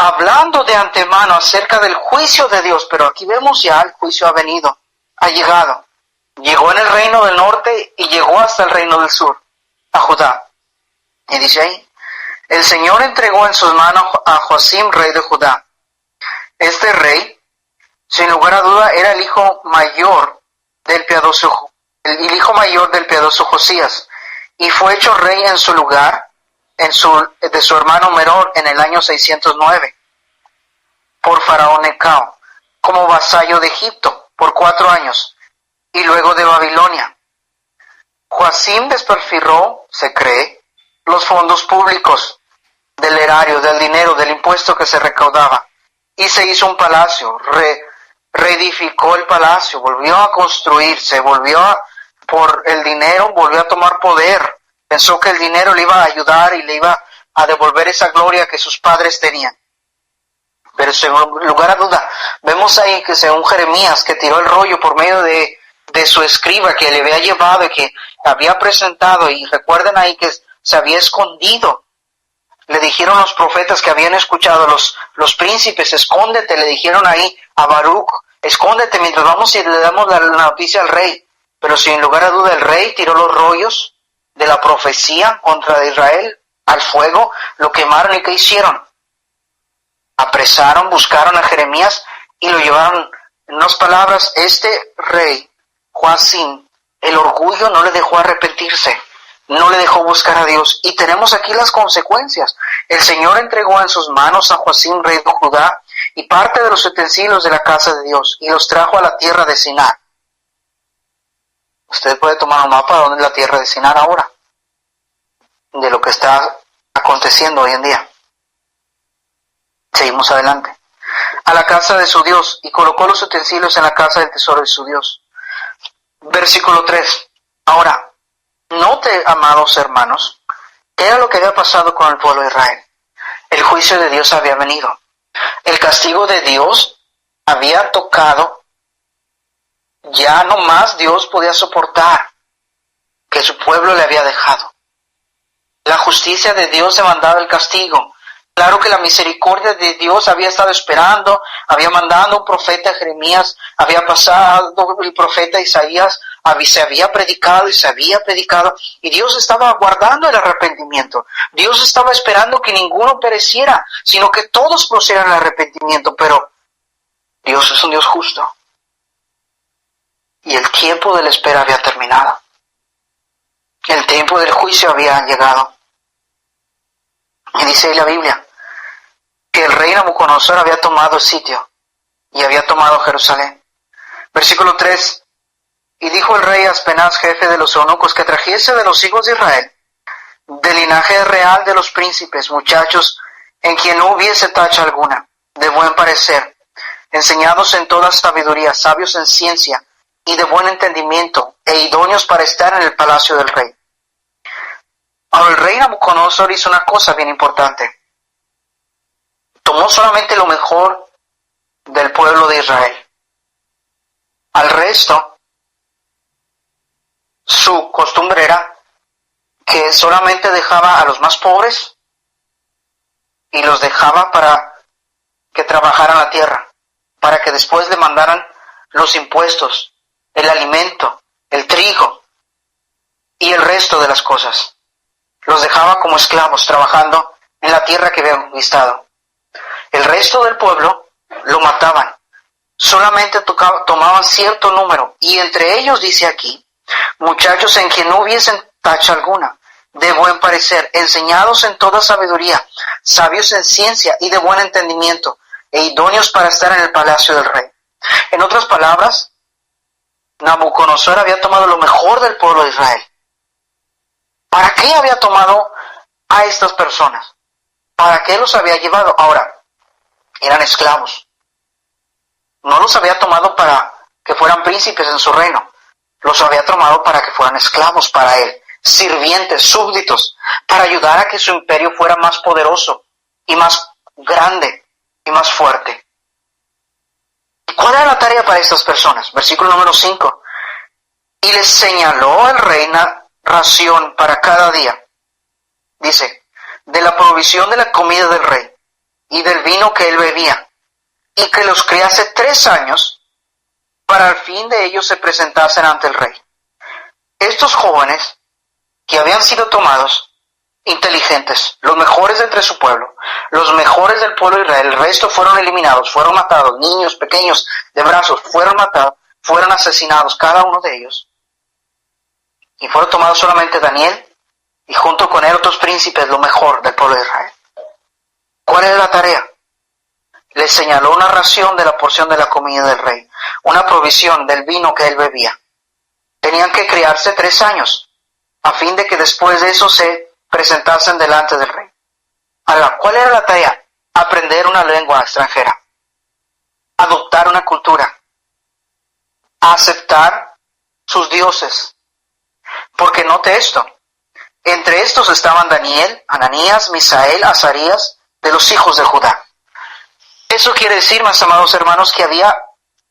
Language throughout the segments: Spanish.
hablando de antemano acerca del juicio de Dios, pero aquí vemos ya el juicio ha venido, ha llegado. Llegó en el reino del norte y llegó hasta el reino del sur, a Judá. Y dice ahí, el Señor entregó en sus manos a Joacim, rey de Judá. Este rey, sin lugar a duda, era el hijo mayor del piadoso Josías, y fue hecho rey en su lugar, de su hermano Menor, en el año 609, por Faraón Necao, como vasallo de Egipto, por 4 años, y luego de Babilonia. Joacim despilfarró, se cree, los fondos públicos del erario, del dinero, del impuesto que se recaudaba, y se hizo un palacio, reedificó el palacio, volvió a construirse, por el dinero, volvió a tomar poder. Pensó que el dinero le iba a ayudar y le iba a devolver esa gloria que sus padres tenían. Pero sin lugar a duda, vemos ahí que según Jeremías, que tiró el rollo por medio de su escriba que le había llevado y que había presentado, y recuerden ahí que se había escondido. Le dijeron los profetas que habían escuchado, los príncipes, escóndete, le dijeron ahí a Baruch, escóndete mientras vamos y le damos la noticia al rey. Pero sin lugar a duda el rey tiró los rollos de la profecía contra Israel al fuego, lo quemaron. ¿Y qué hicieron? Apresaron, buscaron a Jeremías y lo llevaron. En unas palabras, este rey, Joacim, el orgullo no le dejó arrepentirse, no le dejó buscar a Dios. Y tenemos aquí las consecuencias. El Señor entregó en sus manos a Joacim, rey de Judá, y parte de los utensilios de la casa de Dios, y los trajo a la tierra de Sinar. Usted puede tomar un mapa de dónde es la tierra de Sinar ahora, de lo que está aconteciendo hoy en día. Seguimos adelante. A la casa de su Dios, y colocó los utensilios en la casa del tesoro de su Dios. Versículo 3. Ahora, note, amados hermanos, ¿qué era lo que había pasado con el pueblo de Israel? El juicio de Dios había venido. El castigo de Dios había tocado. Ya no más Dios podía soportar que su pueblo le había dejado. La justicia de Dios demandaba el castigo. Claro que la misericordia de Dios había estado esperando, había mandado un profeta Jeremías, había pasado el profeta Isaías, se había predicado y se había predicado, y Dios estaba aguardando el arrepentimiento. Dios estaba esperando que ninguno pereciera, sino que todos procedieran al arrepentimiento, pero Dios es un Dios justo. Y el tiempo de la espera había terminado. El tiempo del juicio había llegado. Y dice ahí la Biblia que el rey Nabucodonosor había tomado el sitio y había tomado Jerusalén. Versículo 3. Y dijo el rey a Aspenaz, jefe de los eunucos, que trajese de los hijos de Israel, del linaje real de los príncipes, muchachos en quien no hubiese tacha alguna, de buen parecer, enseñados en toda sabiduría, sabios en ciencia, y de buen entendimiento, e idóneos para estar en el palacio del rey. Ahora el rey Nabucodonosor hizo una cosa bien importante. Tomó solamente lo mejor del pueblo de Israel. Al resto, su costumbre era que solamente dejaba a los más pobres y los dejaba para que trabajaran la tierra, para que después le mandaran los impuestos, el alimento, el trigo y el resto de las cosas. Los dejaba como esclavos trabajando en la tierra que habían conquistado. El resto del pueblo lo mataban. Solamente tomaban cierto número, y entre ellos dice aquí, muchachos en quien no hubiesen tacha alguna, de buen parecer, enseñados en toda sabiduría, sabios en ciencia y de buen entendimiento, e idóneos para estar en el palacio del rey. En otras palabras, Nabucodonosor había tomado lo mejor del pueblo de Israel. ¿Para qué había tomado a estas personas? ¿Para qué los había llevado? Ahora, eran esclavos. No los había tomado para que fueran príncipes en su reino. Los había tomado para que fueran esclavos para él, sirvientes, súbditos, para ayudar a que su imperio fuera más poderoso y más grande y más fuerte. ¿Y cuál era la tarea para estas personas? Versículo número 5. Y les señaló el rey ración para cada día. Dice, de la provisión de la comida del rey y del vino vino que él bebía, y que los criase 3 años, para al fin de ellos se presentasen ante el rey. Estos jóvenes, que habían sido tomados, inteligentes, los mejores de entre su pueblo, los mejores del pueblo de Israel, el resto fueron eliminados, fueron matados, niños pequeños de brazos fueron matados, fueron asesinados, cada uno de ellos. Y fueron tomados solamente Daniel y junto con él otros príncipes, lo mejor del pueblo de Israel. ¿Cuál es la tarea? Les señaló una ración de la porción de la comida del rey, una provisión del vino que él bebía. Tenían que criarse 3 años, a fin de que después de eso se presentasen delante del rey. Ahora, ¿cuál era la tarea? Aprender una lengua extranjera, adoptar una cultura, aceptar sus dioses. Porque note esto, entre estos estaban Daniel, Ananías, Misael, Azarías, de los hijos de Judá. Eso quiere decir, mis amados hermanos, que había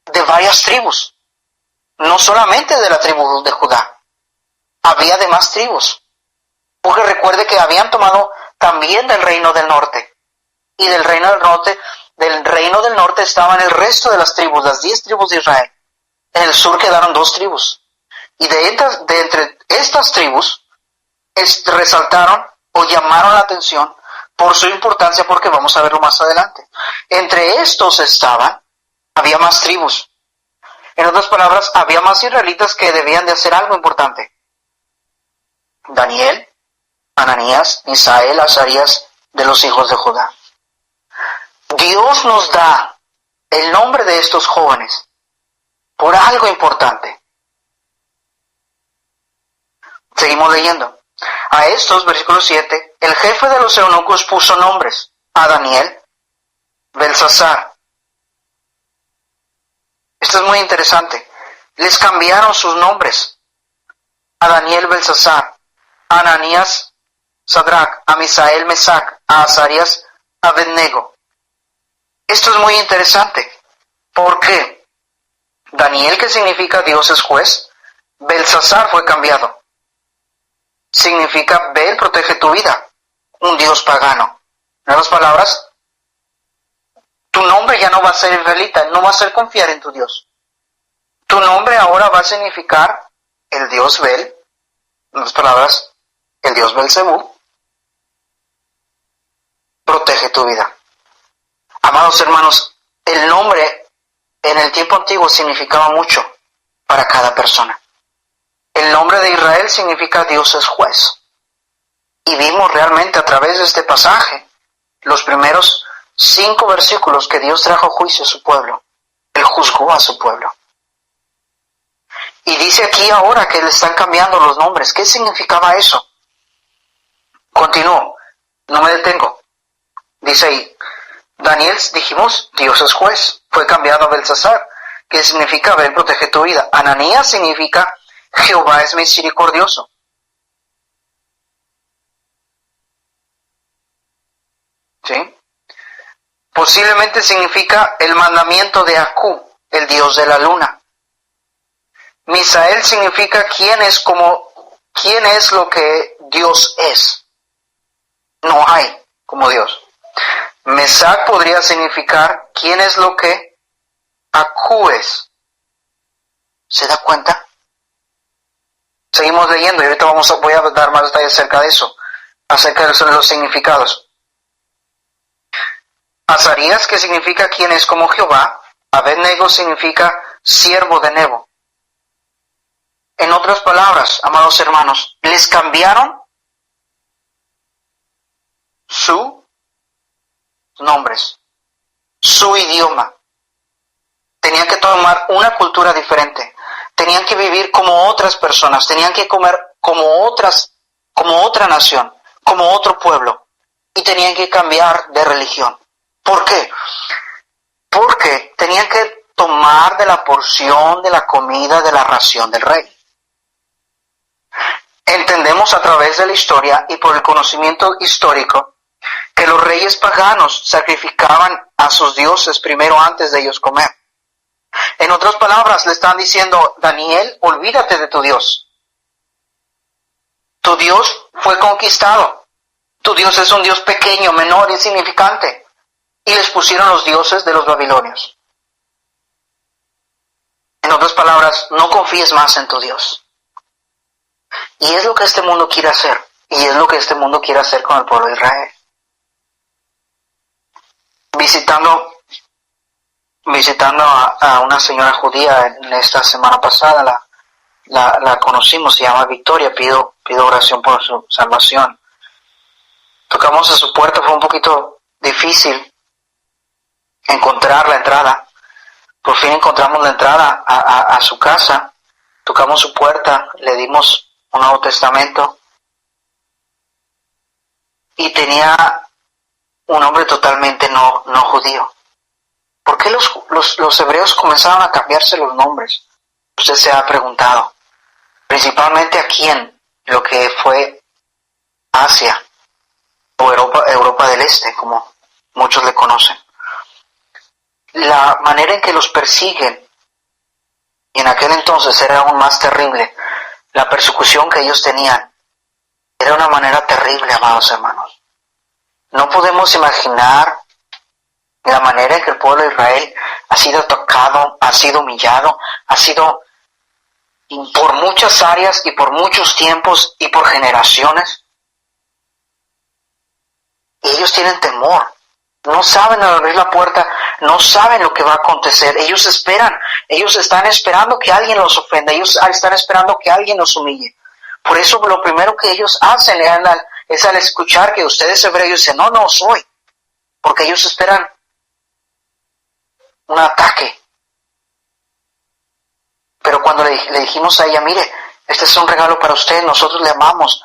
de varias tribus, no solamente de la tribu de Judá, había de más tribus. Porque recuerde que habían tomado también del reino del norte, y del reino del norte estaban el resto de las tribus, las 10 tribus de Israel. En el sur quedaron 2 tribus, y de entre estas tribus resaltaron o llamaron la atención por su importancia, porque vamos a verlo más adelante. Entre estos había más tribus. En otras palabras, había más israelitas que debían de hacer algo importante. Daniel, Ananías, Misael, Azarías, de los hijos de Judá. Dios nos da el nombre de estos jóvenes por algo importante. Seguimos leyendo. A estos, versículo 7, el jefe de los eunucos puso nombres a Daniel, Belsasar. Esto es muy interesante. Les cambiaron sus nombres. A Daniel, Belsasar, a Ananías, Sadrach, a Misael, Mesac, a Azarías, Abednego. Esto es muy interesante. ¿Por qué? Daniel, que significa Dios es juez, Belsasar fue cambiado. Significa Bel protege tu vida, un Dios pagano. En otras palabras, tu nombre ya no va a ser israelita, no va a ser confiar en tu Dios. Tu nombre ahora va a significar el Dios Bel, en otras palabras, el Dios Belzebú, protege tu vida. Amados hermanos, el nombre en el tiempo antiguo significaba mucho para cada persona. El nombre de Israel significa Dios es juez. Y vimos realmente a través de este pasaje los primeros 5 versículos que Dios trajo juicio a su pueblo. Él juzgó a su pueblo. Y dice aquí ahora que le están cambiando los nombres. ¿Qué significaba eso? Continúo, no me detengo. Dice ahí, Daniel, dijimos, Dios es juez. Fue cambiado a Belsasar, que significa Bel protege tu vida. Ananías significa Jehová es misericordioso. ¿Sí? Posiblemente significa el mandamiento de Acú, el dios de la luna. Misael significa quién es lo que Dios es. No hay como Dios. Mesac podría significar quién es lo que Acú es. ¿Se da cuenta? Seguimos leyendo y ahorita voy a dar más detalles acerca de eso, acerca de los significados. Azarías, que significa quién es como Jehová. Abednego significa siervo de Nebo. En otras palabras, amados hermanos, les cambiaron sus nombres, su idioma. Tenían que tomar una cultura diferente. Tenían que vivir como otras personas, tenían que comer como otra nación, como otro pueblo, y tenían que cambiar de religión. ¿Por qué? Porque tenían que tomar de la porción de la comida de la ración del rey. Entendemos a través de la historia y por el conocimiento histórico que los reyes paganos sacrificaban a sus dioses primero antes de ellos comer. En otras palabras, le están diciendo, Daniel, olvídate de tu Dios. Tu Dios fue conquistado. Tu Dios es un Dios pequeño, menor, insignificante. y les pusieron los dioses de los babilonios. En otras palabras, no confíes más en tu Dios. Y es lo que este mundo quiere hacer. Y es lo que este mundo quiere hacer con el pueblo de Israel. Visitando a una señora judía en esta semana pasada, la conocimos, se llama Victoria, pido oración por su salvación. Tocamos a su puerta, fue un poquito difícil encontrar la entrada. Por fin encontramos la entrada a su casa, tocamos su puerta, le dimos un Nuevo Testamento y tenía un nombre totalmente no judío. ¿Por qué los hebreos comenzaron a cambiarse los nombres? Usted se ha preguntado. Principalmente aquí en lo que fue Asia o Europa del Este, como muchos le conocen. La manera en que los persiguen, y en aquel entonces era aún más terrible, la persecución que ellos tenían, era una manera terrible, amados hermanos. No podemos imaginar la manera en que el pueblo de Israel ha sido atacado, ha sido humillado, ha sido por muchas áreas y por muchos tiempos y por generaciones. Y ellos tienen temor. No saben al abrir la puerta, no saben lo que va a acontecer. Ellos esperan, ellos están esperando que alguien los ofenda, ellos están esperando que alguien los humille. Por eso lo primero que ellos hacen es al escuchar que ustedes hebreos dicen, no soy. Porque ellos esperan un ataque. Pero cuando le dijimos a ella, mire, este es un regalo para usted, nosotros le amamos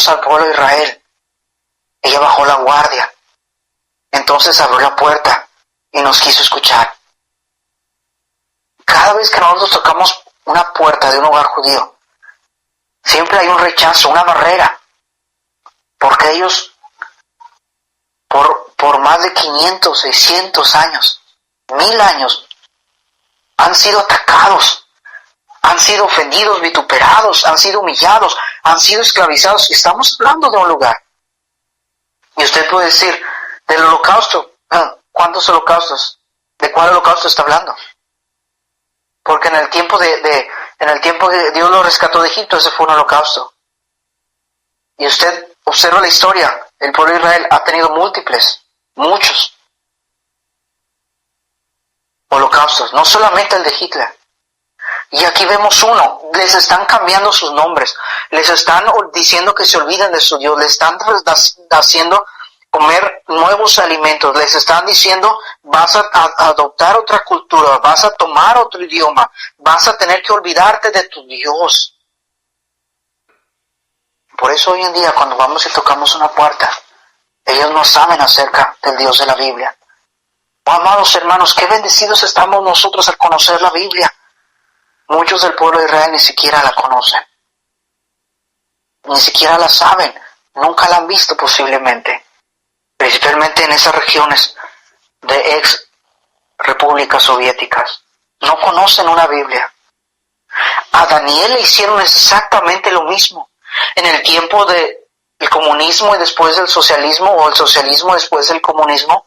al pueblo de Israel. Ella bajó la guardia. Entonces abrió la puerta y nos quiso escuchar. Cada vez que nosotros tocamos una puerta de un hogar judío, siempre hay un rechazo, una barrera, porque ellos por más de 500, 600 años, 1000 años, han sido atacados, han sido ofendidos, vituperados, han sido humillados, han sido esclavizados. Estamos hablando de un lugar. Y usted puede decir, del holocausto, ¿cuántos holocaustos? ¿De cuál holocausto está hablando? Porque en el tiempo que Dios lo rescató de Egipto, ese fue un holocausto. Y usted observa la historia, el pueblo de Israel ha tenido muchos holocaustos, no solamente el de Hitler. Y aquí vemos uno, les están cambiando sus nombres, les están diciendo que se olviden de su Dios, les están haciendo comer nuevos alimentos, les están diciendo vas a adoptar otra cultura, vas a tomar otro idioma, vas a tener que olvidarte de tu Dios. Por eso hoy en día cuando vamos y tocamos una puerta, ellos no saben acerca del Dios de la Biblia. Oh, amados hermanos, qué bendecidos estamos nosotros al conocer la Biblia. Muchos del pueblo de Israel ni siquiera la conocen, ni siquiera la saben, nunca la han visto posiblemente. Principalmente en esas regiones de ex repúblicas soviéticas. No conocen una Biblia. A Daniel le hicieron exactamente lo mismo. En el tiempo del comunismo y después del socialismo, o el socialismo después del comunismo,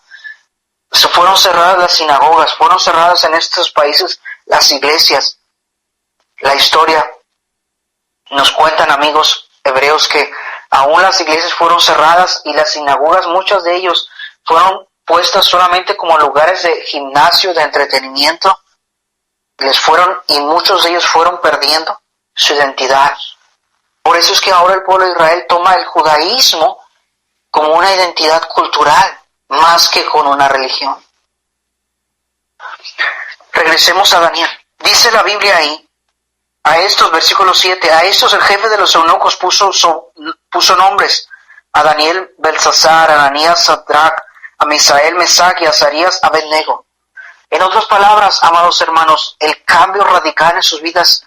se fueron cerradas las sinagogas, fueron cerradas en estos países las iglesias. La historia nos cuentan amigos hebreos que aún las iglesias fueron cerradas y las sinagogas, muchas de ellos fueron puestas solamente como lugares de gimnasio, de entretenimiento. Y muchos de ellos fueron perdiendo su identidad. Por eso es que ahora el pueblo de Israel toma el judaísmo como una identidad cultural, más que con una religión. Regresemos a Daniel. Dice la Biblia ahí, a estos, versículo 7, a estos el jefe de los eunucos puso nombres, a Daniel, Belsasar, a Ananías, Sadrach, a Misael, Mesac y a Azarías, Abednego. En otras palabras, amados hermanos, el cambio radical en sus vidas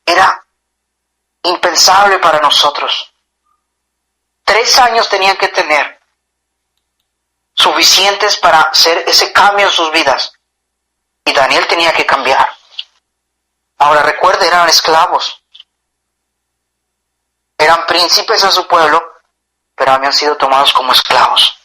era impensable para nosotros. 3 años tenían que tener suficientes para hacer ese cambio en sus vidas. Y Daniel tenía que cambiar. Ahora recuerde, eran esclavos. Eran príncipes en su pueblo, pero habían sido tomados como esclavos.